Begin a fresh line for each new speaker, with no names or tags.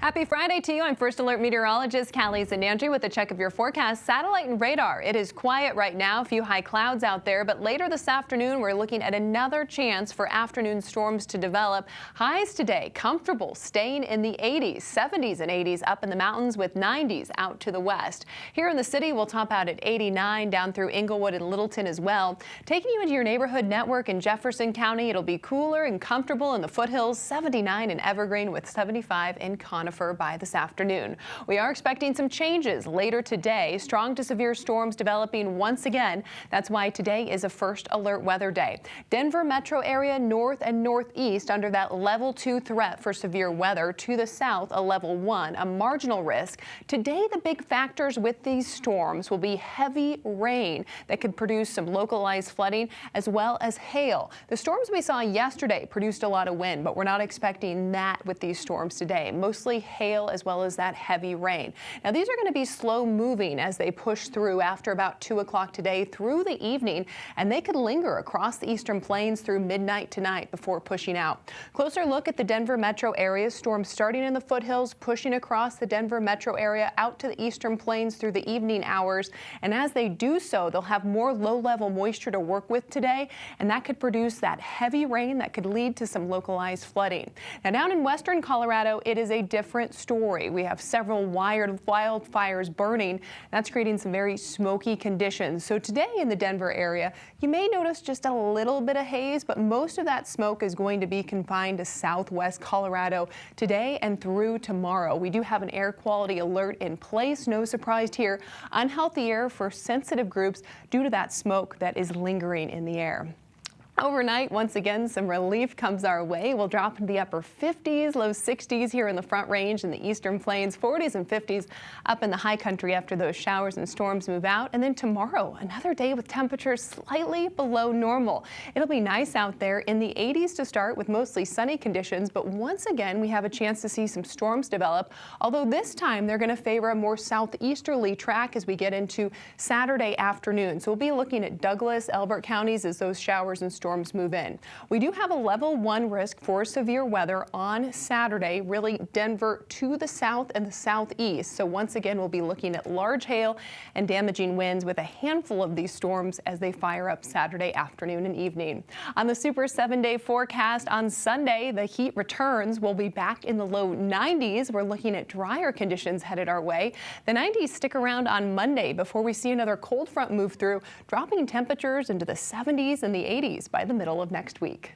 Happy Friday to you. I'm First Alert meteorologist Callie Zanandrie with a check of your forecast, satellite and radar. It is quiet right now, a few high clouds out there, but later this afternoon we're looking at another chance for afternoon storms to develop. Highs today comfortable, staying in the 80s, 70s and 80s up in the mountains with 90s out to the west. Here in the city we'll top out at 89 down through Inglewood and Littleton as well. Taking you into your neighborhood network in Jefferson County, it'll be cooler and comfortable in the foothills, 79 in Evergreen with 75 in Conifer by this afternoon. We are expecting some changes later today. Strong to severe storms developing once again. That's why today is a first alert weather day. Denver metro area north and northeast under that level 2 threat for severe weather. To the south, a level 1, a marginal risk. Today, the big factors with these storms will be heavy rain that could produce some localized flooding as well as hail. The storms we saw yesterday produced a lot of wind, but we're not expecting that with these storms today. Mostly hail as well as that heavy rain. Now these are going to be slow moving as they push through after about 2 o'clock today through the evening, and they could linger across the eastern plains through midnight tonight before pushing out. Closer look at the Denver metro area. Storms starting in the foothills, pushing across the Denver metro area out to the eastern plains through the evening hours. And as they do so, they'll have more low-level moisture to work with today, and that could produce that heavy rain that could lead to some localized flooding. Now down in western Colorado, it is a different story. We have several wildfires burning. That's creating some very smoky conditions. So today in the Denver area, you may notice just a little bit of haze, but most of that smoke is going to be confined to southwest Colorado today and through tomorrow. We do have an air quality alert in place. No surprise here. Unhealthy air for sensitive groups due to that smoke that is lingering in the air. Overnight, once again, some relief comes our way. We'll drop into the upper 50s, low 60s here in the Front Range and the eastern plains, 40s and 50s up in the high country after those showers and storms move out. And then tomorrow, another day with temperatures slightly below normal. It'll be nice out there in the 80s to start with mostly sunny conditions, but once again, we have a chance to see some storms develop, although this time they're going to favor a more southeasterly track as we get into Saturday afternoon. So we'll be looking at Douglas, Elbert counties as those showers and storms move in. We do have a level 1 risk for severe weather on Saturday, really Denver to the south and the southeast. So once again, we'll be looking at large hail and damaging winds with a handful of these storms as they fire up Saturday afternoon and evening. On the Super 7-day forecast on Sunday, the heat returns. We'll be back in the low 90s. We're looking at drier conditions headed our way. The 90s stick around on Monday before we see another cold front move through, dropping temperatures into the 70s and the 80s by the middle of next week.